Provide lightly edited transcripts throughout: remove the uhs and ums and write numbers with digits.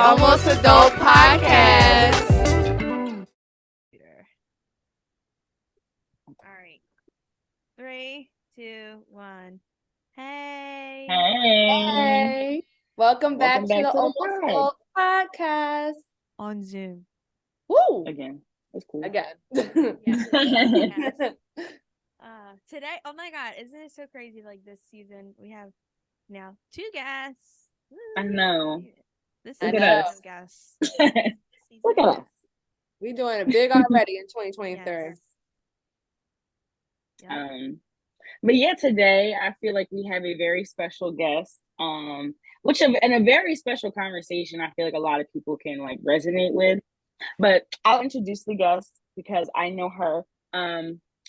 Almost Adult Podcast. All right. 3, 2, 1. Hey. Hey. Welcome back to the Almost pod. Adult Podcast. On Zoom. Woo! Again. That's cool. Again. Yes. Today, oh my God, isn't it so crazy? Like this season, we have now 2 guests. Woo. I know. This I is know. guests. Look at us. We doing it big already in 2023. Yes. Yep. But yeah, today I feel like we have a very special guest. Which and a very special conversation I feel like a lot of people can like resonate with. But I'll introduce the guest because I know her.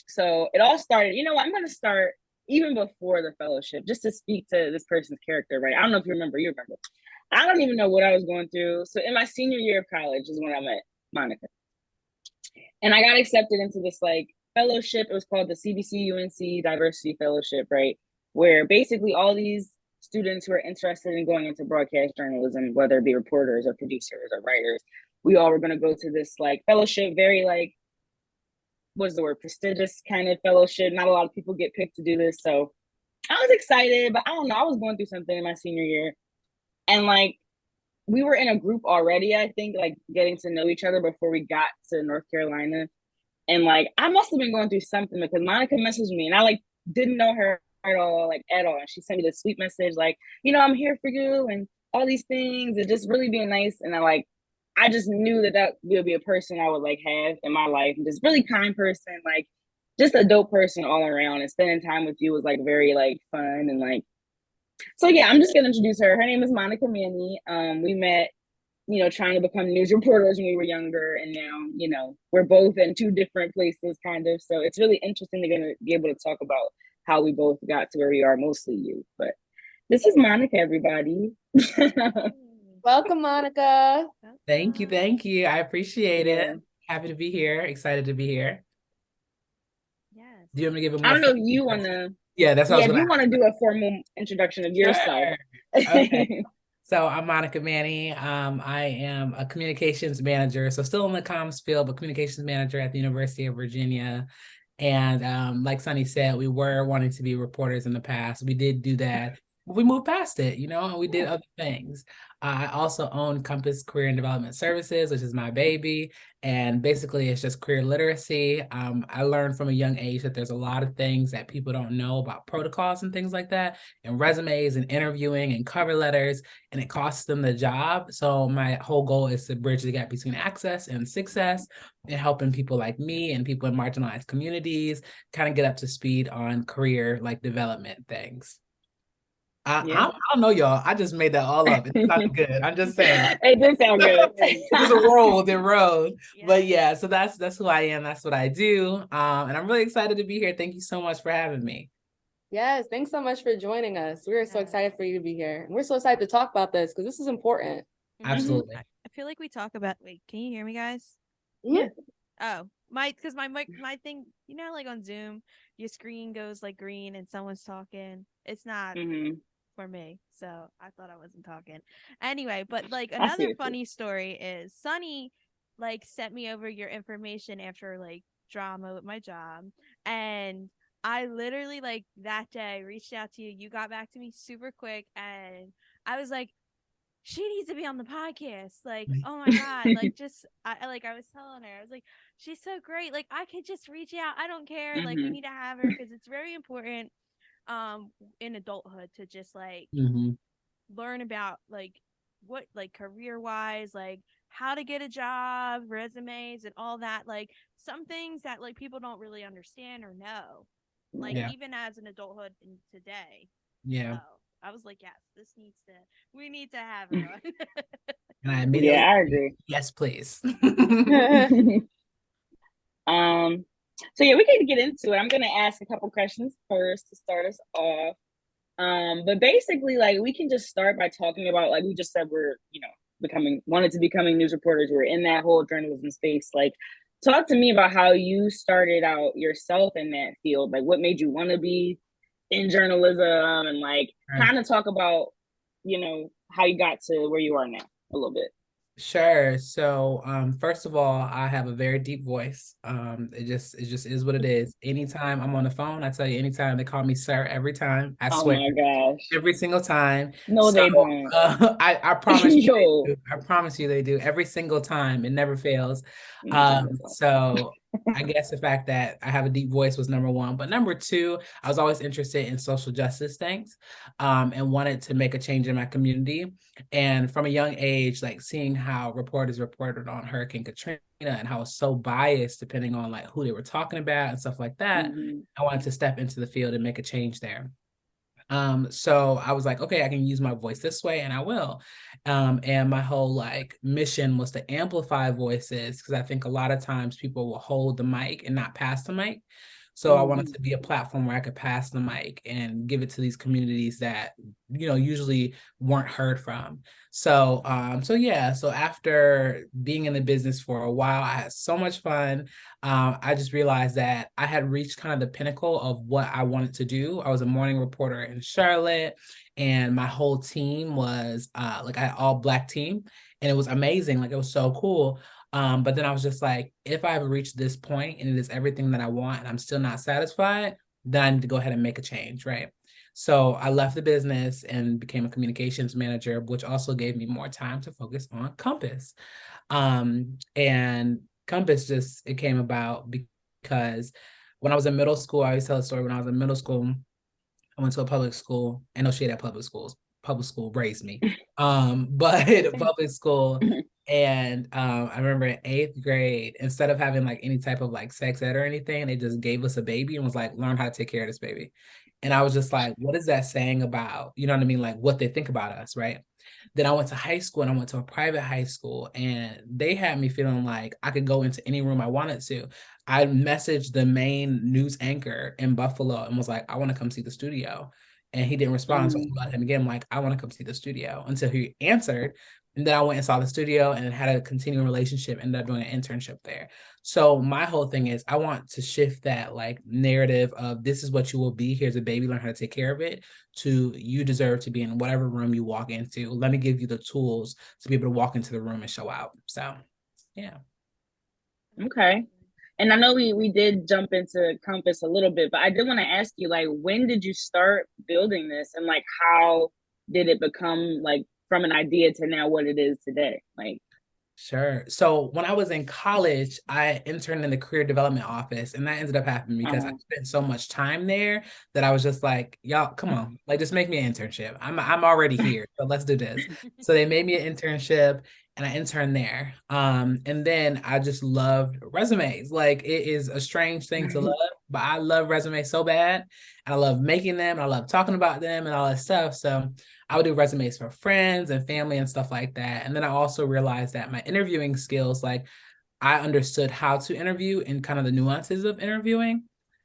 So it all started, you know what, I'm gonna start even before the fellowship, just to speak to this person's character, right? I don't know if you remember. I don't even know what I was going through. So in my senior year of college is when I met Monica. And I got accepted into this like fellowship. It was called the CBC UNC Diversity Fellowship, right? Where basically all these students who are interested in going into broadcast journalism, whether it be reporters or producers or writers, we all were going to go to this like fellowship, very like, what's the word, prestigious kind of fellowship. Not a lot of people get picked to do this. So I was excited, but I don't know. I was going through something in my senior year. And like, we were in a group already, I think, like getting to know each other before we got to North Carolina. And like, I must have been going through something because Monica messaged me and I like didn't know her at all. And she sent me this sweet message, like, you know, I'm here for you and all these things and just really being nice. And I just knew that would be a person I would like have in my life, and just really kind person, like just a dope person all around. And spending time with you was like very like fun and like, so yeah, I'm just gonna introduce her. Her name is Monica Manney. We met, you know, trying to become news reporters when we were younger, and now, you know, we're both in 2 different places kind of. So it's really interesting to be able to talk about how we both got to where we are, mostly you. But this is Monica, everybody. Welcome, Monica. Thank you. I appreciate it. Happy to be here. Excited to be here. Yes. Do you want me to give a more? I don't know if you want to. Yeah, that's what if you want to do a formal introduction of yourself. Okay. So I'm Monica Manney. I am a communications manager, so still in the comms field, but communications manager at the University of Virginia. And like Sunny said, we were wanting to be reporters in the past. We did do that. We moved past it, you know, and we did other things. I also own Compass Career and Development Services, which is my baby. And basically, it's just career literacy. I learned from a young age that there's a lot of things that people don't know about protocols and things like that, and resumes and interviewing and cover letters, and it costs them the job. So my whole goal is to bridge the gap between access and success, and helping people like me and people in marginalized communities kind of get up to speed on career like development things. I don't know, y'all. I just made that all up. It sounded good. I'm just saying. It did sound good. It was a roll. Yeah. But yeah, so that's who I am. That's what I do. And I'm really excited to be here. Thank you so much for having me. Yes, thanks so much for joining us. We're so excited for you to be here. And we're so excited to talk about this because this is important. Absolutely. I feel like we talk about, wait, can you hear me, guys? Yeah. Oh, because my thing, you know, like on Zoom, your screen goes like green and someone's talking. It's not for me, so I thought I wasn't talking. Anyway, but like another funny story is Sunny like sent me over your information after like drama with my job, and I literally like that day reached out to you. You got back to me super quick, and I was like, she needs to be on the podcast. Like, oh my God. Like, I was telling her, I was like, she's so great. Like, I could just reach out. I don't care. Like, we need to have her because it's very important in adulthood to just like learn about like what like career wise, like how to get a job, resumes and all that. Like some things that like people don't really understand or know. Like even as an adulthood in today. Yeah. So I was like, yes, we need to have her on. And I immediately, I agree. Yes, please. So yeah, we can get into it. I'm gonna ask a couple questions first to start us off. But basically, like we can just start by talking about, like we just said, we're, you know, wanted to becoming news reporters. We're in that whole journalism space. Like, talk to me about how you started out yourself in that field. Like, what made you want to be in journalism, and like kind of talk about, you know, how you got to where you are now a little bit. Sure. So, first of all, I have a very deep voice. It just is what it is. Anytime I'm on the phone, I tell you, anytime they call me sir, every time, I Oh swear, my gosh. every single time. No, So, they don't. I promise you they Yo. do. I promise you they do every single time. It never fails. That's awesome. So I guess the fact that I have a deep voice was number one, but number two, I was always interested in social justice things, and wanted to make a change in my community. And from a young age, like seeing how reporters reported on Hurricane Katrina and how it's so biased depending on like who they were talking about and stuff like that, Mm-hmm. I wanted to step into the field and make a change there. So I was like, okay, I can use my voice this way, and I will. And my whole like mission was to amplify voices, because I think a lot of times people will hold the mic and not pass the mic. So I wanted Mm-hmm. to be a platform where I could pass the mic and give it to these communities that, usually weren't heard from. So yeah, so after being in the business for a while, I had so much fun. I just realized that I had reached kind of the pinnacle of what I wanted to do. I was a morning reporter in Charlotte, and my whole team was like an all Black team, and it was amazing. Like it was so cool. But then I was just like, if I've reached this point and it is everything that I want and I'm still not satisfied, then I need to go ahead and make a change, right? So I left the business and became a communications manager, which also gave me more time to focus on Compass. And Compass just, it came about because when I was in middle school, I always tell a story. When I was in middle school, I went to a public school. I know shade at public schools. Public school raised me. But public school. And I remember in 8th grade, instead of having like any type of like sex ed or anything, they just gave us a baby and was like, learn how to take care of this baby. And I was just like, what is that saying about, you know what I mean? Like what they think about us, right? Then I went to high school, and I went to a private high school, and they had me feeling like I could go into any room I wanted to. I messaged the main news anchor in Buffalo and was like, I want to come see the studio. And he didn't respond. So I emailed him again, like, I want to come see the studio, until he answered. And then I went and saw the studio and had a continuing relationship, ended up doing an internship there. So my whole thing is I want to shift that like narrative of this is what you will be. Here's a baby, learn how to take care of it, to you deserve to be in whatever room you walk into. Let me give you the tools to be able to walk into the room and show out. So yeah. Okay. And I know we did jump into Compass a little bit, but I did want to ask you, like, when did you start building this, and like how did it become like from an idea to now what it is today? Like, Sure. So when I was in college, I interned in the career development office, and that ended up happening because I spent so much time there that I was just like, y'all, come on, like just make me an internship. I'm already here, so let's do this. So they made me an internship, and I interned there. And then I just loved resumes. Like it is a strange thing to love, but I love resumes so bad, and I love making them, and I love talking about them and all that stuff. So I would do resumes for friends and family and stuff like that. And then I also realized that my interviewing skills, like I understood how to interview and kind of the nuances of interviewing.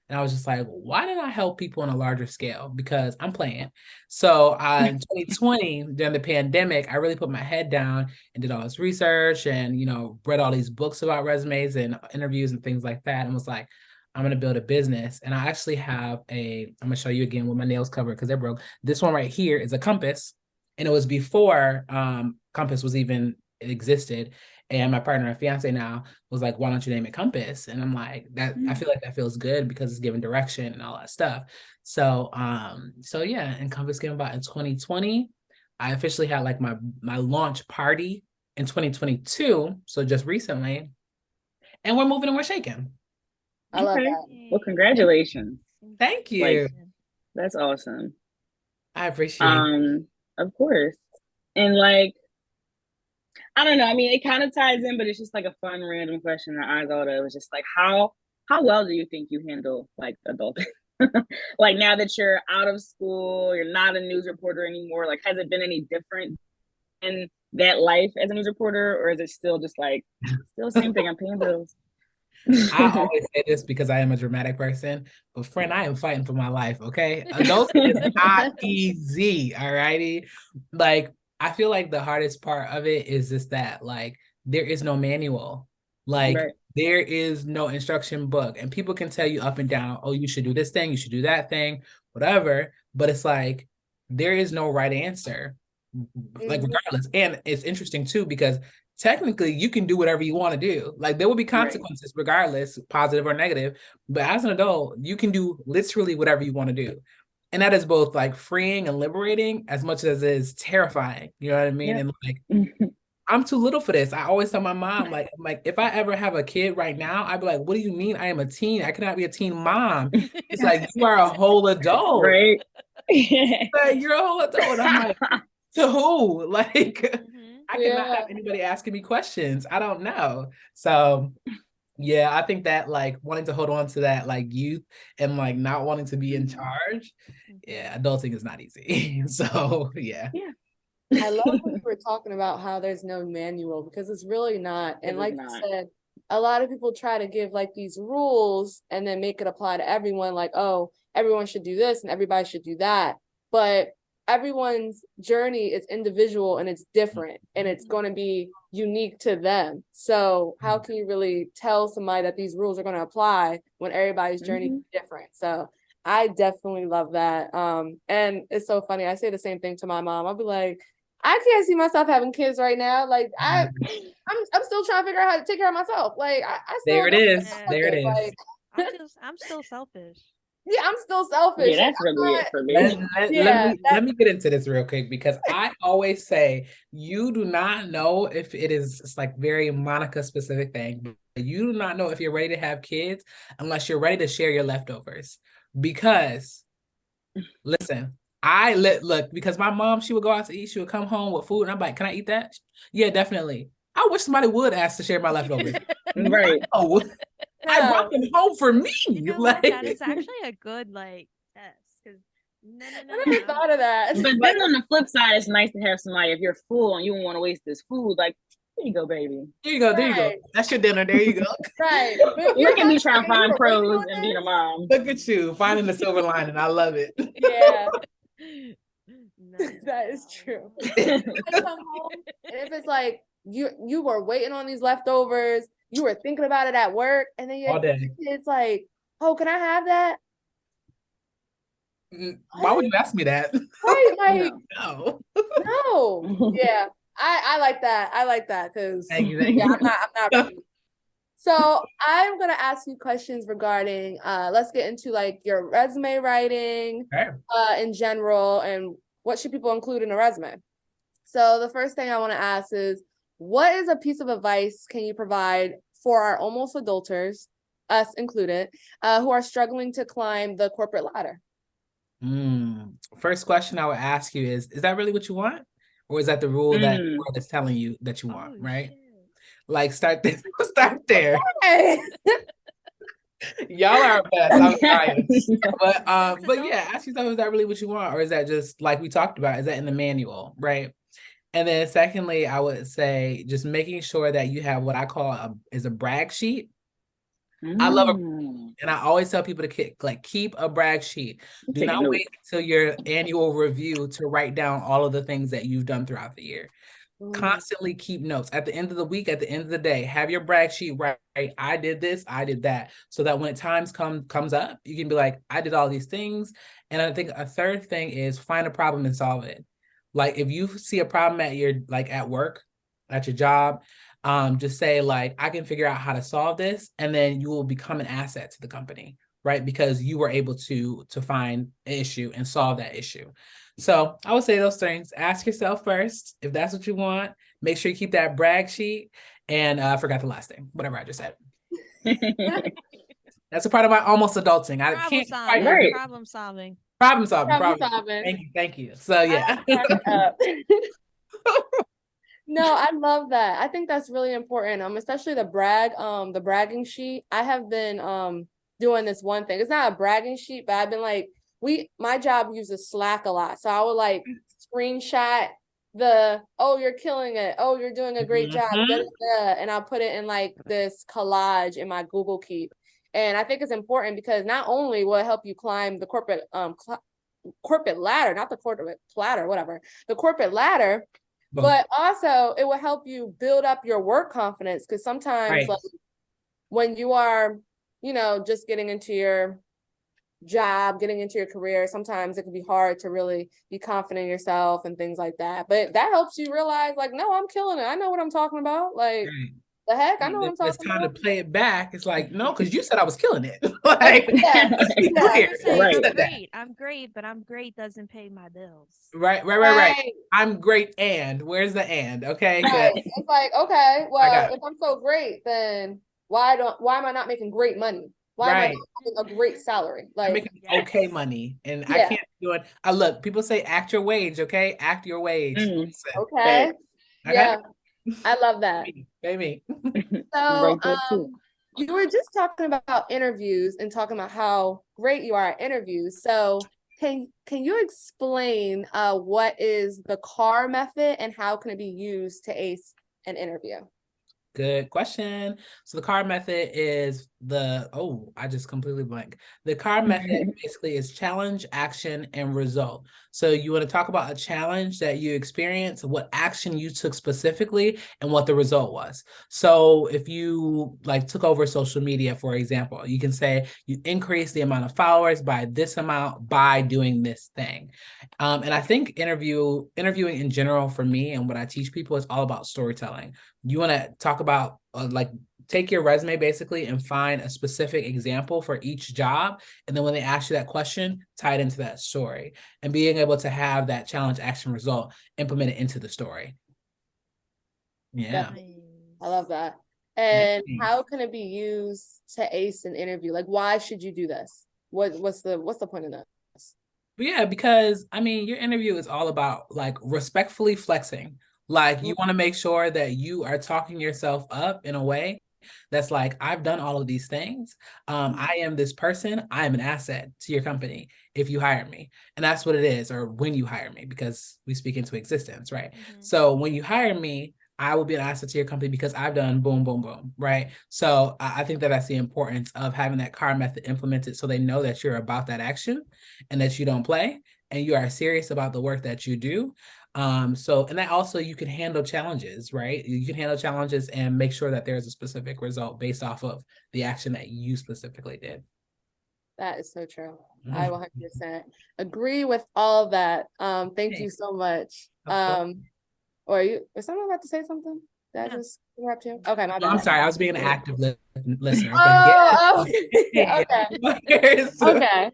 And I was just like, why didn't I help people on a larger scale? Because I'm playing. So in 2020, during the pandemic, I really put my head down and did all this research and, read all these books about resumes and interviews and things like that. And was like, I'm going to build a business. And I actually have I'm going to show you again with my nails covered because they're broke. This one right here is a compass. And it was before Compass was even existed. And my partner and fiance now was like, why don't you name it Compass? And I'm like, that I feel like that feels good because it's giving direction and all that stuff. So yeah, and Compass came about in 2020. I officially had like my launch party in 2022. So just recently. And we're moving and we're shaking. I love okay. that. Well, congratulations. Thank you. Like, that's awesome. I appreciate it. Of course. And like, I don't know. I mean, it kind of ties in, but it's just like a fun random question that I thought of. It was just like, how well do you think you handle like adulting? Like now that you're out of school, you're not a news reporter anymore. Like, has it been any different in that life as a news reporter, or is it still just like still the same thing? I'm paying bills. I always say this because I am a dramatic person, but friend, I am fighting for my life. Okay, adulting is not easy. All righty, like I feel like the hardest part of it is just that like there is no manual, like Right. there is no instruction book, and people can tell you up and down, oh, you should do this thing, you should do that thing, whatever. But it's like there is no right answer, like regardless. And it's interesting too because technically you can do whatever you want to do. Like there will be consequences regardless, positive or negative. But as an adult, you can do literally whatever you want to do. And that is both like freeing and liberating as much as it is terrifying. You know what I mean? And like I'm too little for this. I always tell my mom, like, if I ever have a kid right now, I'd be like, what do you mean I am a teen? I cannot be a teen mom. It's like, you are a whole adult. Right. Like, you're a whole adult. I'm like, to who? Like, I cannot have anybody asking me questions. I don't know. So yeah, I think that like wanting to hold on to that like youth and like not wanting to be in charge. Yeah, adulting is not easy. So yeah. I love when you were talking about how there's no manual, because it's really not. And like you said, a lot of people try to give like these rules and then make it apply to everyone, like, oh, everyone should do this and everybody should do that. But everyone's journey is individual and it's different and it's going to be unique to them. So how can you really tell somebody that these rules are going to apply when everybody's journey is different? So I definitely love that. And it's so funny. I say the same thing to my mom. I'll be like, I can't see myself having kids right now. Like I'm still trying to figure out how to take care of myself. Like I still there it is. There it is. Like, I'm still selfish. Yeah, I'm still selfish. Yeah, that's really it for me. Let me get into this real quick, because I always say you do not know if it's like very Monica specific thing. But you do not know if you're ready to have kids unless you're ready to share your leftovers. Because listen, look, because my mom, she would go out to eat, she would come home with food, and I'm like, can I eat that? Yeah, definitely. I wish somebody would ask to share my leftovers. Right. Oh, I brought them home for me. You know like that is actually a good like test, because I never thought of that. But then on the flip side, it's nice to have somebody, if you're full and you don't want to waste this food, like, here you go, baby. There you go. There you go. That's your dinner. There you go. Right. Look at me trying to find pros and being a mom. Look at you finding the silver lining. I love it. Yeah. That is true. I come home, and if it's like you were waiting on these leftovers, you were thinking about it at work, and then it's like, oh, can I have that? Why would you ask me that? Right, like no. Yeah, I like that. I like that because thank you. I'm not ready. So I'm gonna ask you questions regarding let's get into like your resume writing in general, and what should people include in a resume. So the first thing I want to ask is, what is a piece of advice can you provide for our almost adulters, us included, who are struggling to climb the corporate ladder? First question I would ask you is that really what you want? Or is that the rule that the world is telling you that you want, right? Shit. Like start there. Y'all are best. I'm trying. But yeah, ask yourself, is that really what you want? Or is that just like we talked about, is that in the manual, right? And then secondly, I would say just making sure that you have what I call a brag sheet. I love it. And I always tell people to keep a brag sheet. Do not wait until your annual review to write down all of the things that you've done throughout the year. Constantly keep notes. At the end of the week, at the end of the day, have your brag sheet right. I did this, I did that. So that when times comes up, you can be like, I did all these things. And I think a third thing is find a problem and solve it. Like if you see a problem at work, at your job, just say like, I can figure out how to solve this, and then you will become an asset to the company, right? Because you were able to find an issue and solve that issue. So I would say those things. Ask yourself first if that's what you want. Make sure you keep that brag sheet. And I forgot the last thing, whatever I just said. That's a part of my almost adulting. Problem solving. Thank you. So yeah. No, I love that. I think that's really important. Especially the bragging sheet. I have been doing this one thing. It's not a bragging sheet, but I've been like, my job uses Slack a lot. So I would like screenshot you're killing it. Oh, you're doing a great job. And I'll put it in like this collage in my Google Keep. And I think it's important because not only will it help you climb the corporate ladder, not the corporate ladder, whatever, the corporate ladder, but also it will help you build up your work confidence. Because sometimes like when you are, just getting into your job, getting into your career, sometimes it can be hard to really be confident in yourself and things like that. But that helps you realize, like, no, I'm killing it. I know what I'm talking about. Like, the heck, I know what I'm It's talking time about. to play it back. It's like, no, because you said I was killing it. Like, let's be You're clear. saying Right. I'm great, but I'm great doesn't pay my bills. Right. I'm great, and where's the and? Okay, right. It's like, okay, well, if I'm so great, then why am I not making great money? Why am I not having a great salary? Like, I'm making okay money, and I yeah. can't do it. Look, people say act your wage, okay? Act your wage. Okay. Yeah, I love that. Baby. So, you were just talking about interviews and talking about how great you are at interviews. So, can you explain what is the CAR method and how can it be used to ace an interview? Good question. So the CAR method is I just completely blank. The CAR method basically is challenge, action, and result. So you want to talk about a challenge that you experienced, what action you took specifically, and what the result was. So if you like took over social media, for example, you can say you increase the amount of followers by this amount by doing this thing. And I think interviewing in general for me and what I teach people is all about storytelling. You want to talk about like take your resume basically and find a specific example for each job, and then when they ask you that question, tie it into that story, and being able to have that challenge, action, result implemented into the story. Yeah, I love that. And how can it be used to ace an interview? Like, why should you do this? What's the point of this? Yeah, because I mean, your interview is all about like respectfully flexing. Like, you want to make sure that you are talking yourself up in a way that's like, I've done all of these things. I am this person. I am an asset to your company if you hire me. And that's what it is, or when you hire me, because we speak into existence, right? So when you hire me, I will be an asset to your company because I've done boom, boom, boom, right? So I think that that's the importance of having that CAR method implemented so they know that you're about that action and that you don't play and you are serious about the work that you do. And that also, you can handle challenges, right? You can handle challenges and make sure that there's a specific result based off of the action that you specifically did. That is so true. I 100% agree with all of that. Thank you so much. Or is someone about to say something? Did I just interrupt you? Okay, my bad. I'm sorry. I was being an active listener. Okay. Okay.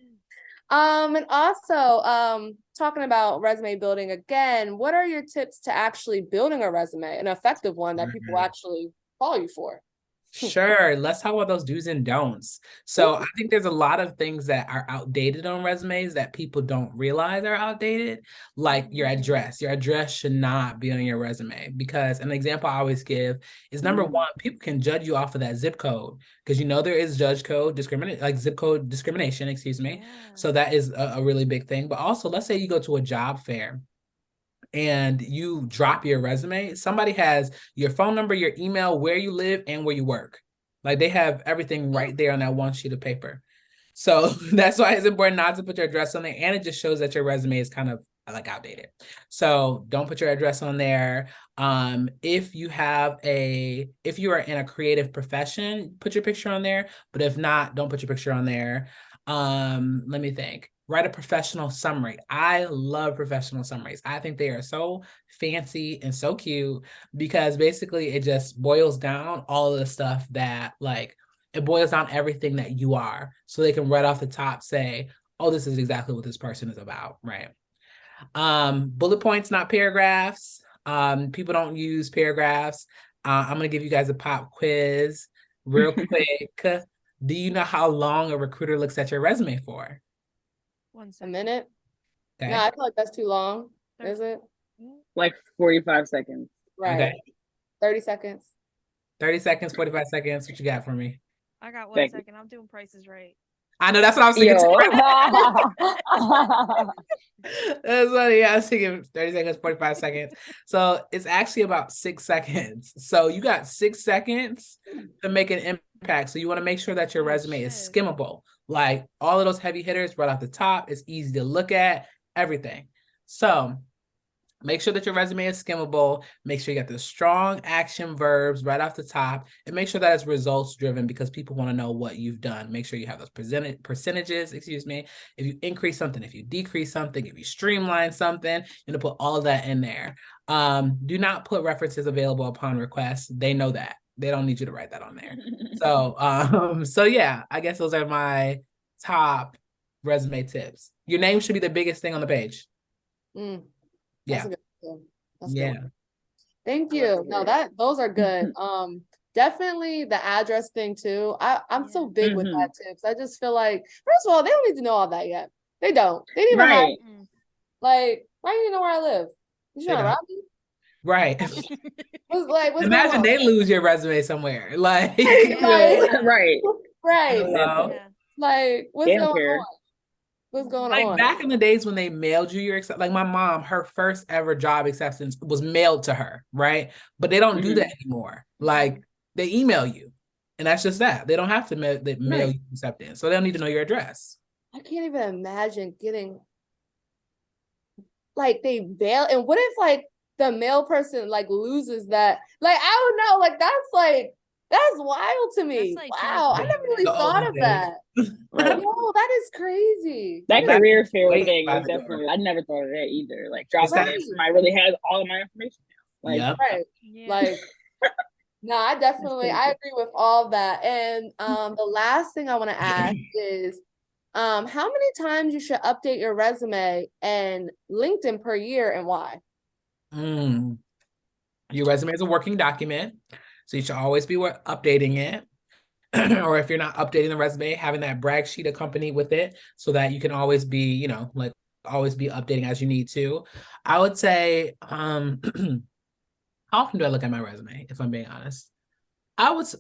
And also, talking about resume building again, what are your tips to actually building a resume, an effective one that people actually call you for? Sure. Let's talk about those do's and don'ts. So I think there's a lot of things that are outdated on resumes that people don't realize are outdated, like your address. Your address should not be on your resume, because an example I always give is number one, people can judge you off of that zip code, because there is zip code discrimination, excuse me. So that is a really big thing. But also, let's say you go to a job fair and you drop your resume, somebody has your phone number, your email, where you live, and where you work. Like, they have everything right there on that one sheet of paper. So that's why it's important not to put your address on there. And it just shows that your resume is kind of like outdated. So don't put your address on there. If you are in a creative profession, put your picture on there. But if not, don't put your picture on there. Let me think. Write a professional summary. I love professional summaries. I think they are so fancy and so cute, because basically it just boils down all of the stuff that, like, it boils down everything that you are. So they can right off the top say, oh, this is exactly what this person is about, right? Bullet points, not paragraphs. People don't use paragraphs. I'm going to give you guys a pop quiz real quick. Do you know how long a recruiter looks at your resume for? A minute? Okay. No, I feel like that's too long. Is it? Like 45 seconds. Right. Okay. 30 seconds. 30 seconds, 45 seconds. What you got for me? I got 1 second. I'm doing prices right. I know, that's what I was thinking too. That's funny. Yeah, I was thinking 30 seconds, 45 seconds. So it's actually about 6 seconds. So you got 6 seconds to make an impact. So you want to make sure that your resume is skimmable. Like, all of those heavy hitters right off the top. It's easy to look at, everything. So Make sure that your resume is skimmable. Make sure you got the strong action verbs right off the top, and make sure that it's results driven because people want to know what you've done. Make sure you have those percentages, excuse me. If you increase something, if you decrease something, if you streamline something, you're gonna put all of that in there. Do not put references available upon request. They know that. They don't need you to write that on there. So yeah, I guess those are my top resume tips. Your name should be the biggest thing on the page. Yeah. That's good. Thank you. No, those are good. Definitely the address thing too. I'm so big with that too, because I just feel like, first of all, they don't need to know all that yet. They don't. They didn't even have, like, why do you know where I live? You trying to rob me? Right. What's Imagine they lose your resume somewhere. Like, right. Like, what's going on? What's going on? Back in the days when they mailed you your, like my mom, her first ever job acceptance was mailed to her, right? But they don't do that anymore. Like, they email you, and that's just that. They don't have to mail you acceptance, so they don't need to know your address. I can't even imagine getting, like, they mail, and what if like the mail person like loses that? Like, I don't know, like that's wild to me. Like, wow, I never really thought of that. Right. No, that is crazy. That career fair thing is definitely, I never thought of that either. Like, dropping it, somebody really has all of my information now. Like, like, no, I agree with all of that. And the last thing I want to ask is, how many times you should update your resume and LinkedIn per year, and why? Your resume is a working document, so you should always be updating it. Or if you're not updating the resume, having that brag sheet accompanied with it so that you can always be, like always be updating as you need to. I would say, how often do I look at my resume, if I'm being honest? I look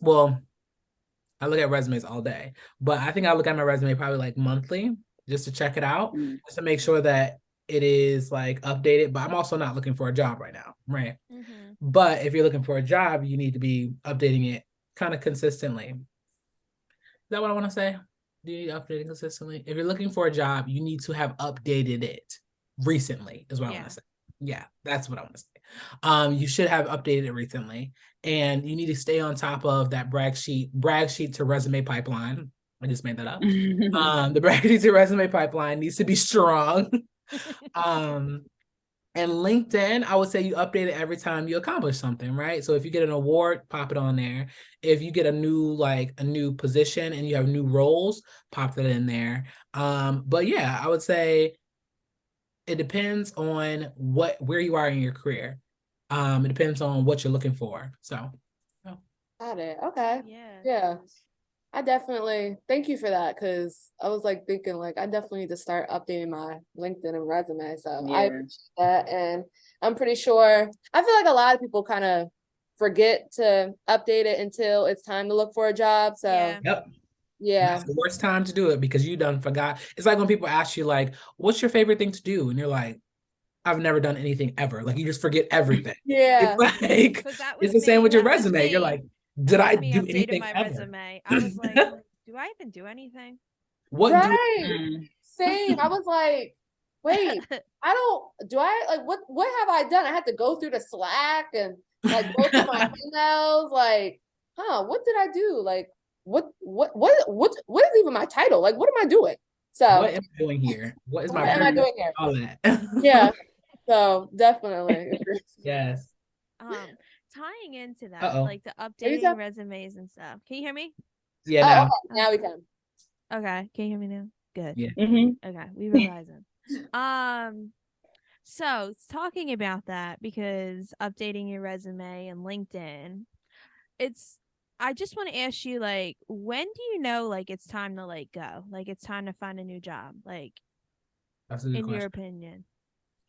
at resumes all day, but I think I look at my resume probably like monthly just to check it out, just to make sure that it is like updated. But I'm also not looking for a job right now, right? But if you're looking for a job, you need to be updating it kind of consistently. Is that what I want to say? Do you need updating consistently? If you're looking for a job, you need to have updated it recently, is what I want to say. Yeah, that's what I want to say. You should have updated it recently, and you need to stay on top of that brag sheet to resume pipeline. I just made that up. The brag sheet to resume pipeline needs to be strong. And LinkedIn, I would say you update it every time you accomplish something, right? So if you get an award, pop it on there. If you get a new position and you have new roles, pop that in there. But yeah, I would say it depends on where you are in your career. It depends on what you're looking for. So got it. Okay. Yeah. I definitely thank you for that, because I was like thinking like I definitely need to start updating my LinkedIn and resume. So I appreciate that, and I'm pretty sure I feel like a lot of people kind of forget to update it until it's time to look for a job. So that's the worst time to do it because you done forgot. It's like when people ask you like, "What's your favorite thing to do?" and you're like, "I've never done anything ever." Like you just forget everything. It's like it's the same with your resume. You're like, did I do anything my ever? Resume. I was like, do I even do anything? What Same. I was like, wait, do I like what have I done? I had to go through the Slack and like go through my emails, like, what did I do? Like what is even my title? Like, what am I doing? So what am I doing here? What am I doing here? All that. Yeah. So definitely. Yes. Tying into that, like the updating resumes and stuff. Can you hear me? Yeah. Okay. Now we can. Okay. Can you hear me now? Good. Yeah. Okay. We revising. So talking about that, because updating your resume and LinkedIn, I just want to ask you, like, when do you know like it's time to like go? Like it's time to find a new job? Like, that's a good question. Your opinion.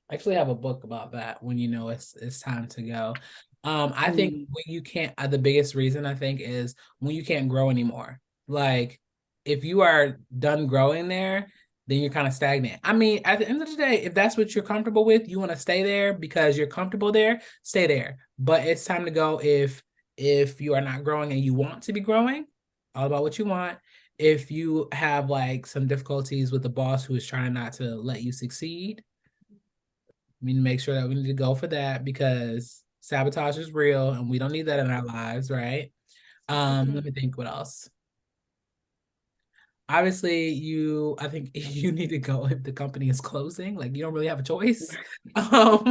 I actually have a book about that, when you know it's time to go. I think when you can't, the biggest reason I think is when you can't grow anymore. Like if you are done growing there, then you're kind of stagnant. I mean, at the end of the day, if that's what you're comfortable with, you want to stay there because you're comfortable there, stay there. But it's time to go if you are not growing and you want to be growing, all about what you want. If you have like some difficulties with the boss who is trying not to let you succeed, We need to make sure that we need to go for that because sabotage is real and we don't need that in our lives, right? Let me think what else. Obviously, I think you need to go if the company is closing. Like you don't really have a choice. But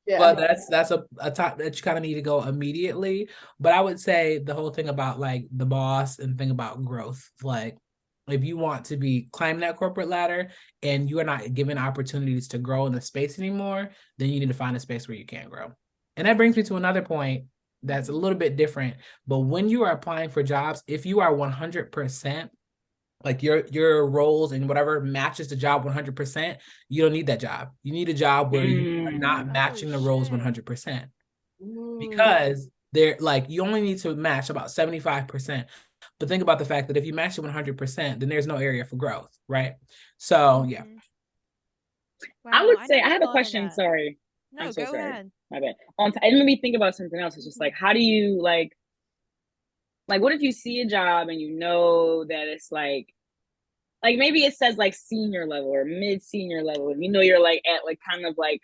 that's a top that you kind of need to go immediately. But I would say the whole thing about like the boss and thing about growth, like if you want to be climbing that corporate ladder and you are not given opportunities to grow in the space anymore, then you need to find a space where you can grow. And that brings me to another point that's a little bit different. But when you are applying for jobs, if you are 100% like your roles and whatever matches the job 100%, you don't need that job. You need a job where you are not matching the roles 100%. Because they're like, you only need to match about 75%. But think about the fact that if you match it 100%, then there's no area for growth, right? So yeah. Wow, I would say I have a question. Sorry. No, I'm so go sorry. Ahead. My bad. It made me think about something else. It's just like, how do you like what if you see a job and you know that it's like maybe it says like senior level or mid-senior level, and you know you're like at like kind of like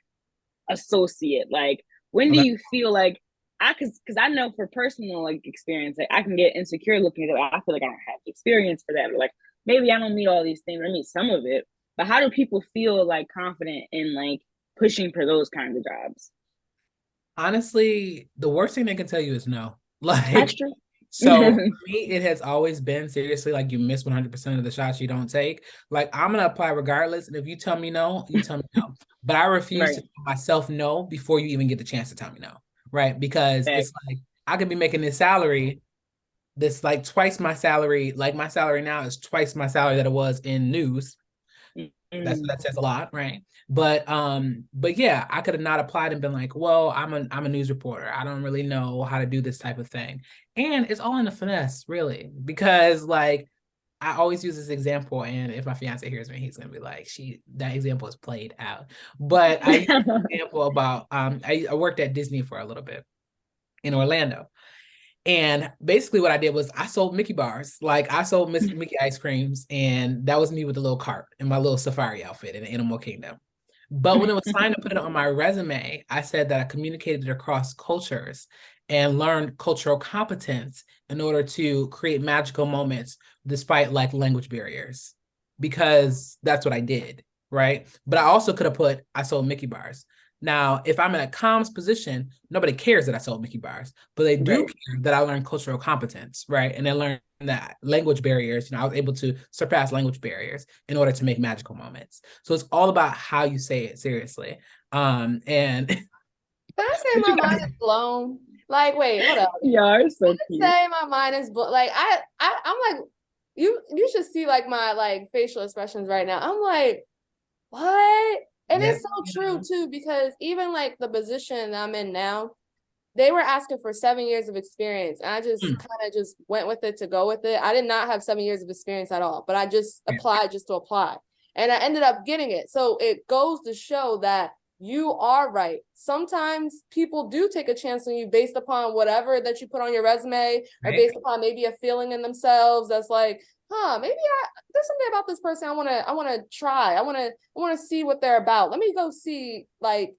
associate. Like when do you feel like because I know for personal like experience, like I can get insecure looking at it. I feel like I don't have the experience for that. Or, like maybe I don't meet all these things. I meet some of it. But how do people feel like confident in like pushing for those kinds of jobs? Honestly, the worst thing they can tell you is no. Like that's true. So for me, it has always been seriously like you miss 100% of the shots you don't take. Like I'm gonna apply regardless, and if you tell me no, you tell me no. But I refuse to tell myself no before you even get the chance to tell me no, right? Because it's like I could be making this salary that's like twice my salary. Like my salary now is twice my salary that it was in news. That says a lot, right? But yeah, I could have not applied and been like, well, I'm a news reporter. I don't really know how to do this type of thing. And it's all in the finesse, really, because like I always use this example, and if my fiance hears me, he's gonna be like, that example is played out. But I use an example about I worked at Disney for a little bit in Orlando. And basically what I did was I sold Mickey bars. Like I sold Mickey ice creams, and that was me with a little cart in my little safari outfit in the Animal Kingdom. But when it was time to put it on my resume, I said that I communicated across cultures and learned cultural competence in order to create magical moments despite like language barriers, because that's what I did, right? But I also could have put I sold Mickey bars. Now, if I'm in a comms position, nobody cares that I sold Mickey bars, but they do care that I learned cultural competence, right? And they learned that language barriers, I was able to surpass language barriers in order to make magical moments. So it's all about how you say it, seriously. And can I say my mind is blown? Like, wait, hold up. You're so cute. Say my mind is blown. Like, I'm like, you should see like my like facial expressions right now. I'm like, what? And it's so true too, because even like the position I'm in now, they were asking for 7 years of experience. And I just kind of just went with it to go with it. I did not have 7 years of experience at all, but I just applied just to apply. And I ended up getting it. So it goes to show that you are right. Sometimes people do take a chance on you based upon whatever that you put on your resume, or based upon maybe a feeling in themselves that's like, maybe there's something about this person I want to try. I want to see what they're about. Let me go see like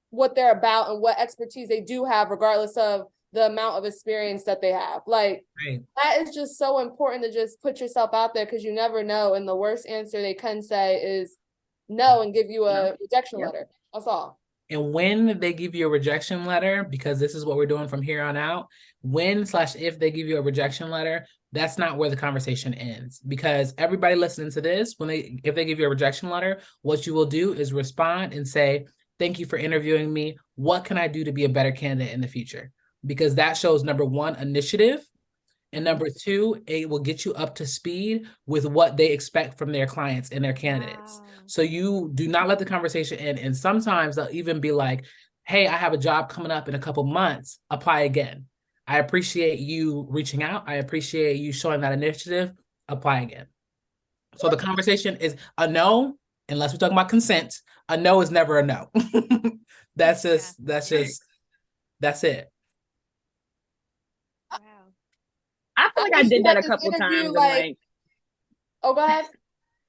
what they're about and what expertise they do have, regardless of the amount of experience that they have. Like that is just so important to just put yourself out there, because you never know. And the worst answer they can say is no and give you a rejection letter. That's all. And when they give you a rejection letter, because this is what we're doing from here on out, when/if they give you a rejection letter, that's not where the conversation ends. Because everybody listening to this, if they give you a rejection letter, what you will do is respond and say, thank you for interviewing me. What can I do to be a better candidate in the future? Because that shows, number one, initiative. And number two, it will get you up to speed with what they expect from their clients and their candidates. Wow. So you do not let the conversation end. And sometimes they'll even be like, hey, I have a job coming up in a couple months. Apply again. I appreciate you reaching out. I appreciate you showing that initiative. Apply again. So the conversation is a no, unless we're talking about consent. A no is never a no. That's it. I feel like I did that a couple times. Oh, go ahead.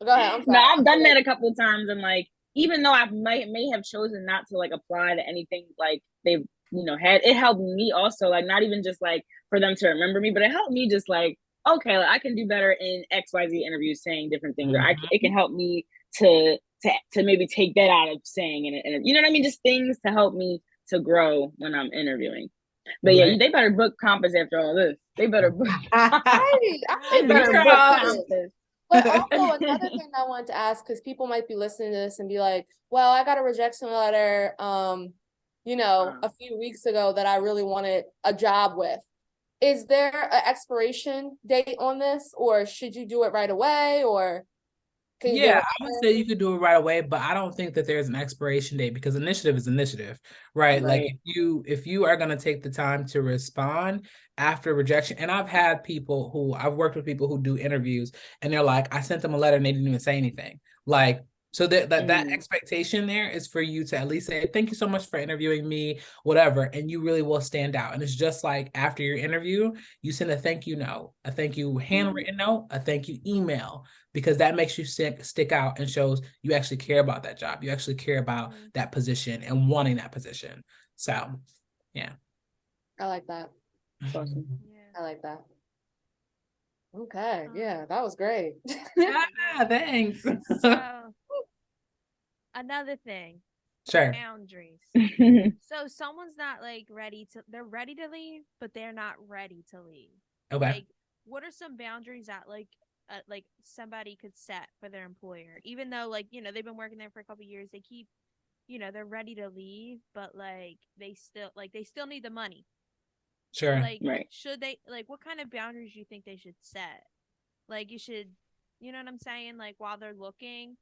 Go ahead. No, I've done that a couple times, and like even though I may have chosen not to like apply to anything like they've, you know, had, it helped me also, like, not even just like for them to remember me, but it helped me just like, okay, like, I can do better in XYZ interviews saying different things, or it can help me to maybe take that out of saying and you know what I mean, just things to help me to grow when I'm interviewing. But yeah, they better book Compass after all this. They better book. They better book Compass. But also another thing I wanted to ask, because people might be listening to this and be like, well, I got a rejection letter, you know, a few weeks ago that I really wanted a job with. Is there an expiration date on this, or should you do it right away, or can you Yeah, I would say you could do it right away, but I don't think that there's an expiration date, because initiative is initiative, right? Like if you are going to take the time to respond after rejection, and I've worked with people who do interviews and they're like, I sent them a letter and they didn't even say anything. Like, so that expectation there is for you to at least say, thank you so much for interviewing me, whatever, and you really will stand out. And it's just like after your interview, you send a thank you note, a thank you handwritten note, a thank you email, because that makes you stick out and shows you actually care about that job. You actually care about that position and wanting that position. So, yeah. I like that. Awesome. Yeah. I like that. Okay. Yeah, that was great. Yeah, thanks. So, another thing. Sure. Boundaries. So someone's not like they're ready to leave, but they're not ready to leave. Okay. Like, what are some boundaries that like somebody could set for their employer, even though, like, you know, they've been working there for a couple of years, they keep, you know, they're ready to leave, but like they still need the money. Sure. So, like, should they, like, what kind of boundaries do you think they should set? Like, you should, you know what I'm saying, like, while they're looking,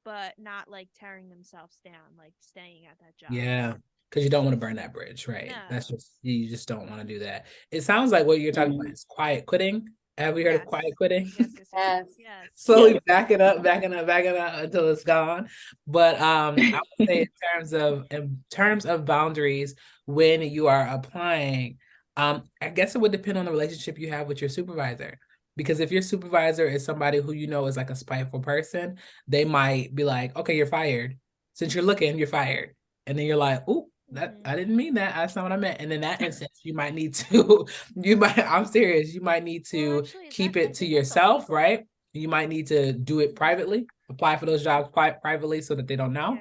but not like tearing themselves down, like staying at that job. Yeah, because you don't want to burn that bridge, right? No. That's just, you just don't want to do that. It sounds like what you're talking about is quiet quitting. Have we heard of quiet quitting? Yes. Slowly backing up until it's gone. But I would say in terms of boundaries when you are applying, I guess it would depend on the relationship you have with your supervisor. Because if your supervisor is somebody who you know is like a spiteful person, they might be like, okay, you're fired. Since you're looking, you're fired. And then you're like, oh, I didn't mean that. That's not what I meant. And in that instance, you might need to, I'm serious, you might need to keep it to yourself, right? You might need to do it privately, apply for those jobs quite privately so that they don't know,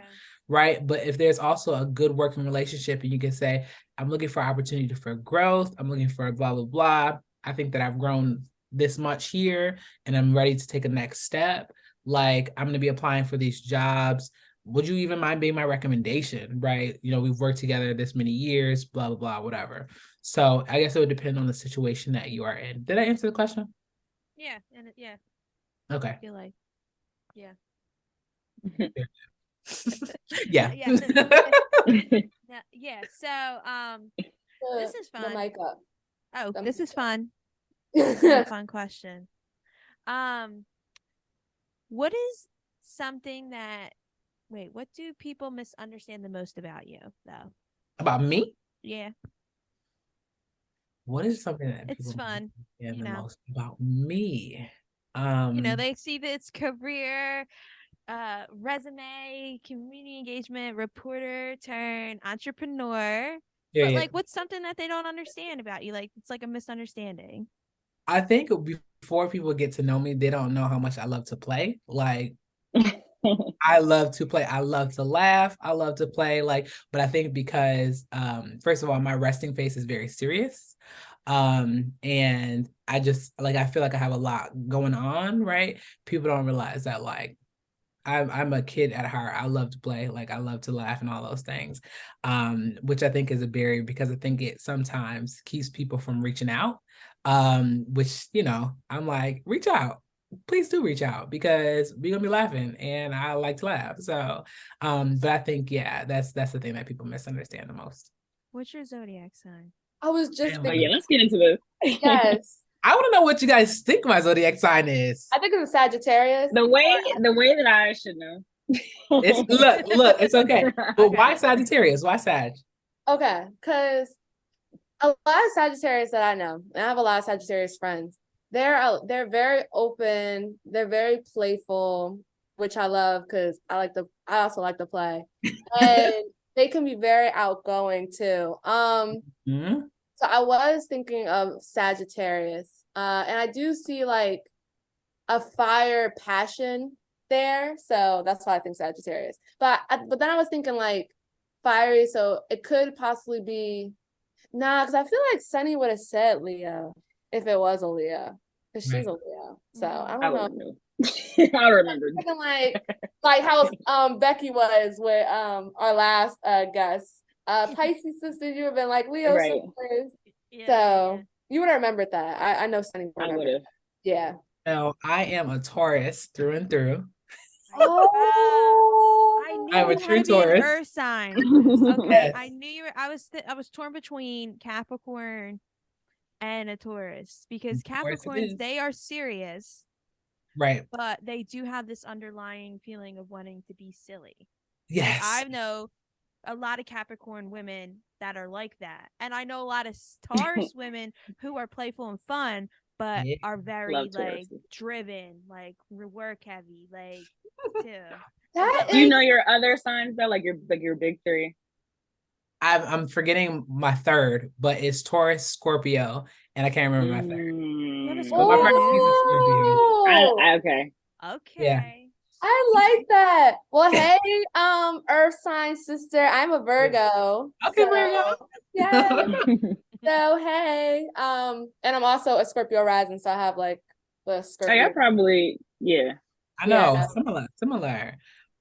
right? But if there's also a good working relationship and you can say, I'm looking for opportunity for growth, I'm looking for blah, blah, blah. I think that I've grown this much here and I'm ready to take a next step. Like, I'm going to be applying for these jobs. Would you even mind being my recommendation, right? You know, we've worked together this many years, blah, blah, blah, whatever. So I guess it would depend on the situation that you are in. Did I answer the question? Yeah. And yeah. Okay. I feel like, yeah. Yeah. Yeah. So, this is fun. The mic up. Oh, this is fun. This is a fun question. What is something that, what do people misunderstand the most about you, though? About me? Yeah. What is something that it's fun? You know, the most about me? You know, they see that it's career, resume, community engagement, reporter turn entrepreneur. But like, what's something that they don't understand about you? Like, it's like a misunderstanding. I think before people get to know me, they don't know how much I love to play. Like, I love to play. I love to laugh. I love to play. Like, but I think because, first of all, my resting face is very serious. And I just like, I feel like I have a lot going on, right? People don't realize that, like, I'm a kid at heart. I love to play. Like, I love to laugh and all those things, which I think is a barrier because I think it sometimes keeps people from reaching out, which, you know, I'm like, reach out. Please do reach out because we're going to be laughing and I like to laugh. So, but I think, yeah, that's the thing that people misunderstand the most. What's your zodiac sign? I was just thinking. Yeah, let's get into this. Yes. I want to know what you guys think my zodiac sign is. I think it's a Sagittarius. The way that I should know. It's look, it's okay. But why Sagittarius? Why Sag? Okay, because a lot of Sagittarius that I know, and I have a lot of Sagittarius friends, they're very open, they're very playful, which I love because I also like to play. And they can be very outgoing too. Mm-hmm. So I was thinking of Sagittarius. And I do see like a fire passion there. So that's why I think Sagittarius. But then I was thinking like fiery, so it could possibly be because I feel like Sunny would have said Leo if it was a Leo. Because she's a Leo. So I don't know. I remember. Like how Becky was with our last guest. Pisces sisters, you have been like Leo sisters. Yeah, so you would have remembered that. I know Sunny would have remembered. Yeah. No, I am a Taurus through and through. Oh, I knew I'm a true Taurus. Earth sign. Okay, yes. I knew you were. I was torn between Capricorn and a Taurus because Capricorns, they are serious, right? But they do have this underlying feeling of wanting to be silly. Yes, like, I know a lot of Capricorn women that are like that, and I know a lot of Taurus women who are playful and fun, but are very like driven, like work heavy, like too. Do you know your other signs though, like your big three? I'm forgetting my third, but it's Taurus, Scorpio, and I can't remember my third. Okay. Yeah. I like that. Well, hey, Earth sign sister, I'm a Virgo. Okay, Virgo. Yeah. So hey, and I'm also a Scorpio rising, so I have like the Scorpio. Oh, yeah, probably, yeah. I know, similar.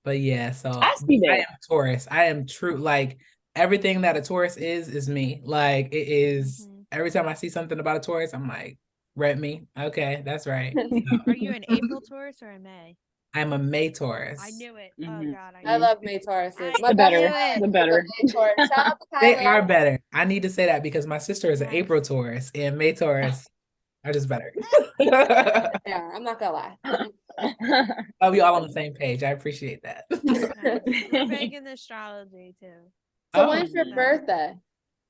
But yeah, so I see that. I am Taurus. I am true. Like everything that a Taurus is me. Like it is. Every time I see something about a Taurus, I'm like, rep me. Okay, that's right. So. Are you an April Taurus or a May? I'm a May Taurus. I knew it. Oh God, I love May Tauruses. The better. They are better. I need to say that because my sister is an April Taurus and May Taurus are just better. Yeah, I'm not gonna lie. Oh, we all on the same page. I appreciate that. We're big in astrology too. So when's your birthday?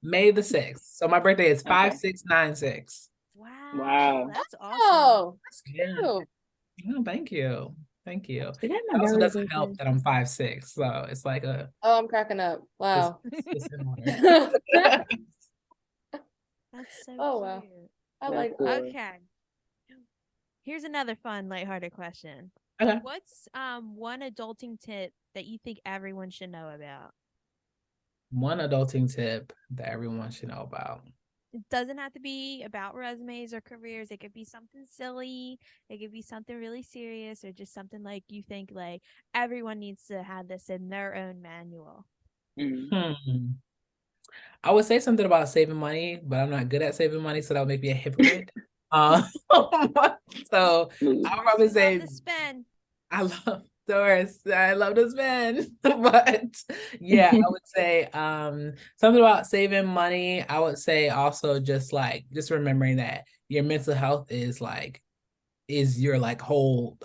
May the 6th. So my birthday is 5696. Wow. That's awesome. Oh, that's cute. Oh, thank you. It also doesn't help that I'm 5'6", so it's like a. Oh, I'm cracking up. Wow. That's so cute. Wow. I like that. Okay. Here's another fun, lighthearted question. Okay. What's one adulting tip that you think everyone should know about? One adulting tip that everyone should know about. It doesn't have to be about resumes or careers. It could be something silly. It could be something really serious, or just something like you think like everyone needs to have this in their own manual. I would say something about saving money, but I'm not good at saving money, so that would make me a hypocrite. So I'll probably say spend. I love Doris. I love to spend. But yeah, I would say something about saving money. I would say also just remembering that your mental health is your like whole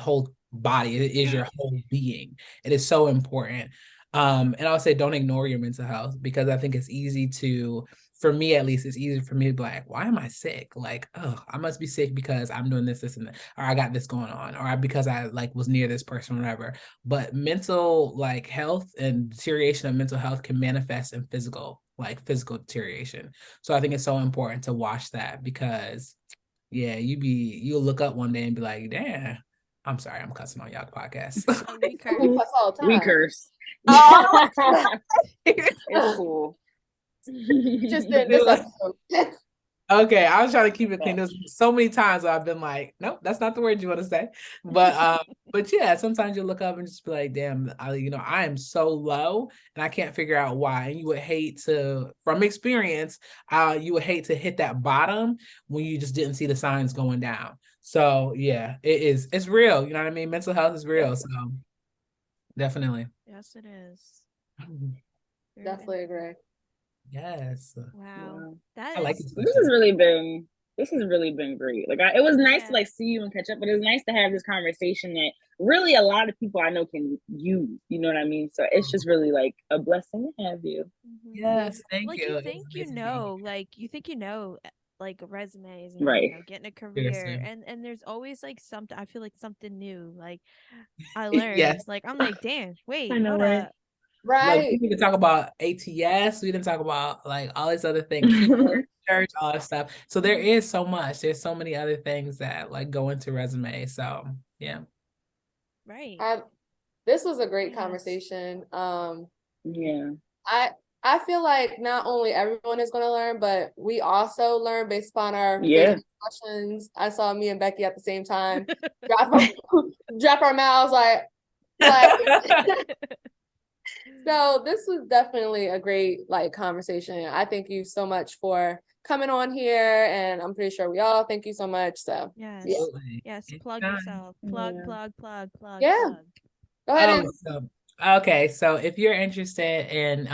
body. It is your whole being. It is so important. And I would say don't ignore your mental health, because I think it's easy to, for me at least, it's easy for me to be like, why am I sick? Like, oh, I must be sick because I'm doing this, and that, or I got this going on, or because I like was near this person, or whatever. But mental like health and deterioration of mental health can manifest in physical deterioration. So I think it's so important to watch that, because yeah, you'll look up one day and be like, damn, I'm sorry, I'm cussing on y'all podcast. We curse. Oh. It's cool. Just in this episode. Okay, I was trying to keep it clean. There's so many times where I've been like, nope, that's not the word you want to say. But yeah, sometimes you look up and just be like, damn, I am so low and I can't figure out why. And you would hate to, from experience, you would hate to hit that bottom when you just didn't see the signs going down. So yeah, it's real. You know what I mean? Mental health is real. So definitely. Yes, it is. Definitely agree. Yes. Wow. I like this has really been great. Like it was nice to like see you and catch up, but it was nice to have this conversation that really a lot of people I know can use. You know what I mean? So it's just really like a blessing to have you. Yes, thank you. You think you know like resumes and Right. getting a career, Seriously. and there's always like something. I feel like something new. Like I learned. Yes. Like I'm like, damn, wait, I know, hold right? up. Like we Right. need to talk about ATS. We didn't talk about like all these other things, keyword search, all that stuff. So there is so much. There's so many other things that like go into resume. So yeah. Right. This was a great Yes. conversation. Yeah. I feel like not only everyone is going to learn, but we also learn based upon our Yeah. questions. I saw me and Becky at the same time drop our mouths like So this was definitely a great like conversation. I thank you so much for coming on here, and I'm pretty sure we all thank you so much. So yes, yeah. yes, plug yourself. Plug. Yeah. Plug. Go ahead and Okay, so if you're interested in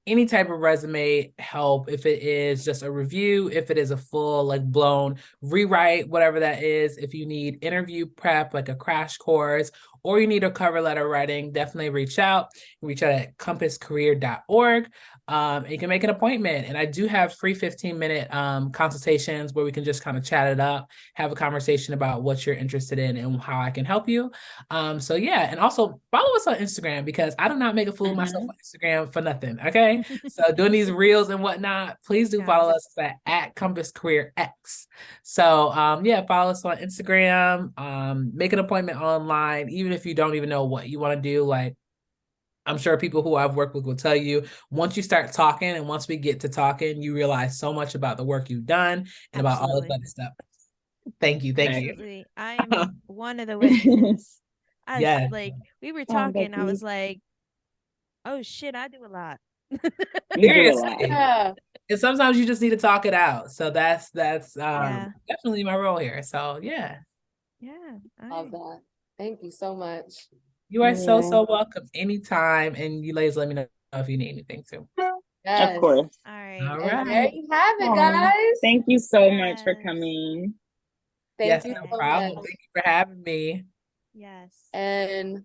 any type of resume help, if it is just a review, if it is a full like blown rewrite, whatever that is, if you need interview prep, like a crash course, or you need a cover letter writing, definitely reach out. Reach out at compasscareer.org. And you can make an appointment. And I do have free 15-minute consultations where we can just kind of chat it up, have a conversation about what you're interested in and how I can help you. So yeah, and also follow us on Instagram because I do not make a fool of myself on Instagram for nothing. Okay. So doing these reels and whatnot, please do follow us at Compass Career X. So yeah, follow us on Instagram, make an appointment online, even if you don't even know what you want to do. Like I'm sure people who I've worked with will tell you, once you start talking and once we get to talking, you realize so much about the work you've done and about all this other stuff. Thank you. Absolutely. I am one of the witnesses. Yes. Like we were talking, I was like, oh shit, I do a lot. Seriously. Yeah. And sometimes you just need to talk it out. So that's definitely my role here. So yeah. Yeah. Love that. Thank you so much. You are so welcome anytime. And you ladies let me know if you need anything too. Of course. All right. All And right. there you have it, guys. Thank you so much for coming. Thank you no so problem. much. Thank you for having me. Yes. And